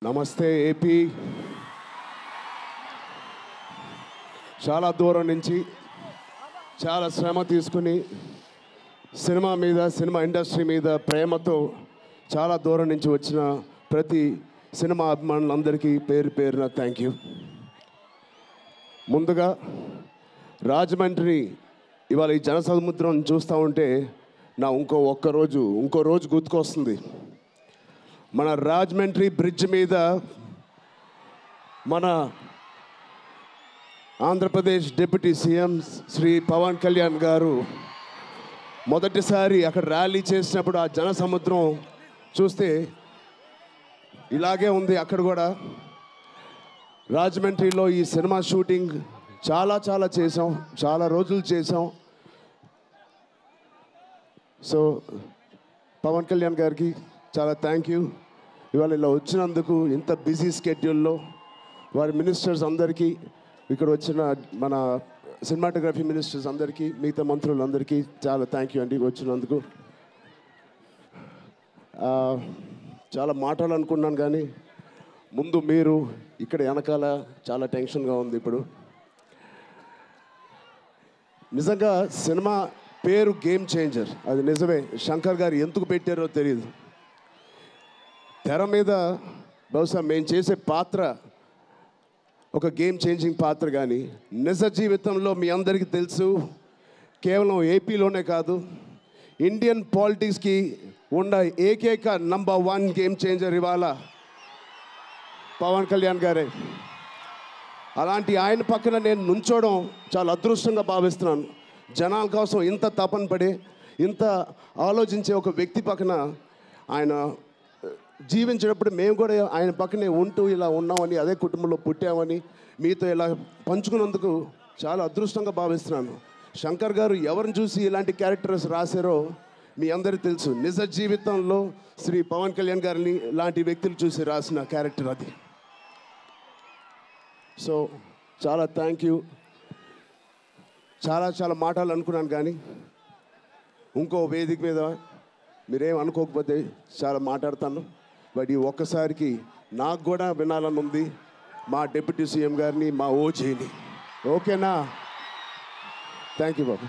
నమస్తే ఏపీ. చాలా దూరం నుంచి చాలా శ్రమ తీసుకుని సినిమా మీద, సినిమా ఇండస్ట్రీ మీద ప్రేమతో చాలా దూరం నుంచి వచ్చిన ప్రతి సినిమా అభిమానులందరికీ పేరు పేరున థ్యాంక్ యూ. ముందుగా రాజమండ్రి ఇవాళ ఈ జనసముద్రం చూస్తూ ఉంటే నా ఇంకో రోజు గుర్తుకొస్తుంది. మన రాజమండ్రి బ్రిడ్జ్ మీద మన ఆంధ్రప్రదేశ్ డిప్యూటీ సీఎం శ్రీ పవన్ కళ్యాణ్ గారు మొదటిసారి అక్కడ ర్యాలీ చేసినప్పుడు ఆ జనసముద్రం చూస్తే ఇలాగే ఉంది. అక్కడ కూడా రాజమండ్రిలో ఈ సినిమా షూటింగ్ చాలా చేసాం, చాలా రోజులు చేసాం. సో పవన్ కళ్యాణ్ గారికి చాలా థ్యాంక్ యూ. ఇవాళ ఇలా వచ్చినందుకు ఇంత బిజీ స్కెడ్యూల్లో వారి మినిస్టర్స్ అందరికీ, ఇక్కడ వచ్చిన మన సినిమాటోగ్రఫీ మినిస్టర్స్ అందరికీ, మిగతా మంత్రులందరికీ చాలా థ్యాంక్ యూ అండి వచ్చినందుకు. చాలా మాట్లాడాలనుకున్నాను కానీ ముందు మీరు ఇక్కడ వెనకాల చాలా టెన్షన్గా ఉంది. ఇప్పుడు నిజంగా సినిమా పేరు గేమ్ చేంజర్, అది నిజమే. శంకర్ గారు ఎందుకు పెట్టారో తెలియదు. తెర మీద బహుశా మేము చేసే పాత్ర ఒక గేమ్ చేంజింగ్ పాత్ర, కానీ నిజ జీవితంలో మీ అందరికీ తెలుసు, కేవలం ఏపీలోనే కాదు ఇండియన్ పాలిటిక్స్కి ఉన్న ఏకైక నంబర్ 1 గేమ్ చేంజర్ ఇవాళ పవన్ కళ్యాణ్ గారే. అలాంటి ఆయన పక్కన నేను నుంచోవడం చాలా అదృష్టంగా భావిస్తున్నాను. జనాల కోసం ఇంత తపన పడే, ఇంత ఆలోచించే ఒక వ్యక్తి పక్కన ఆయన జీవించినప్పుడు మేము కూడా ఆయన పక్కనే ఉంటూ ఇలా ఉన్నామని, అదే కుటుంబంలో పుట్టామని మీతో ఇలా పంచుకున్నందుకు చాలా అదృష్టంగా భావిస్తున్నాను. శంకర్ గారు ఎవరిని చూసి ఇలాంటి క్యారెక్టర్స్ రాశారో మీ అందరికీ తెలుసు. నిజ జీవితంలో శ్రీ పవన్ కళ్యాణ్ గారిని లాంటి వ్యక్తులు చూసి రాసిన క్యారెక్టర్ అది. సో చాలా థ్యాంక్ యూ. చాలా మాట్లాడాలనుకున్నాను కానీ ఇంకో వేదిక మీద మీరేం అనుకోకపోతే చాలా మాట్లాడతాను. బట్ ఈ ఒక్కసారికి నాకు కూడా వినాలని ఉంది మా డిప్యూటీ సీఎం గారిని, మా ఓజీని. ఓకేనా? Thank you Babu.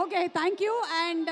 Okay, thank you. And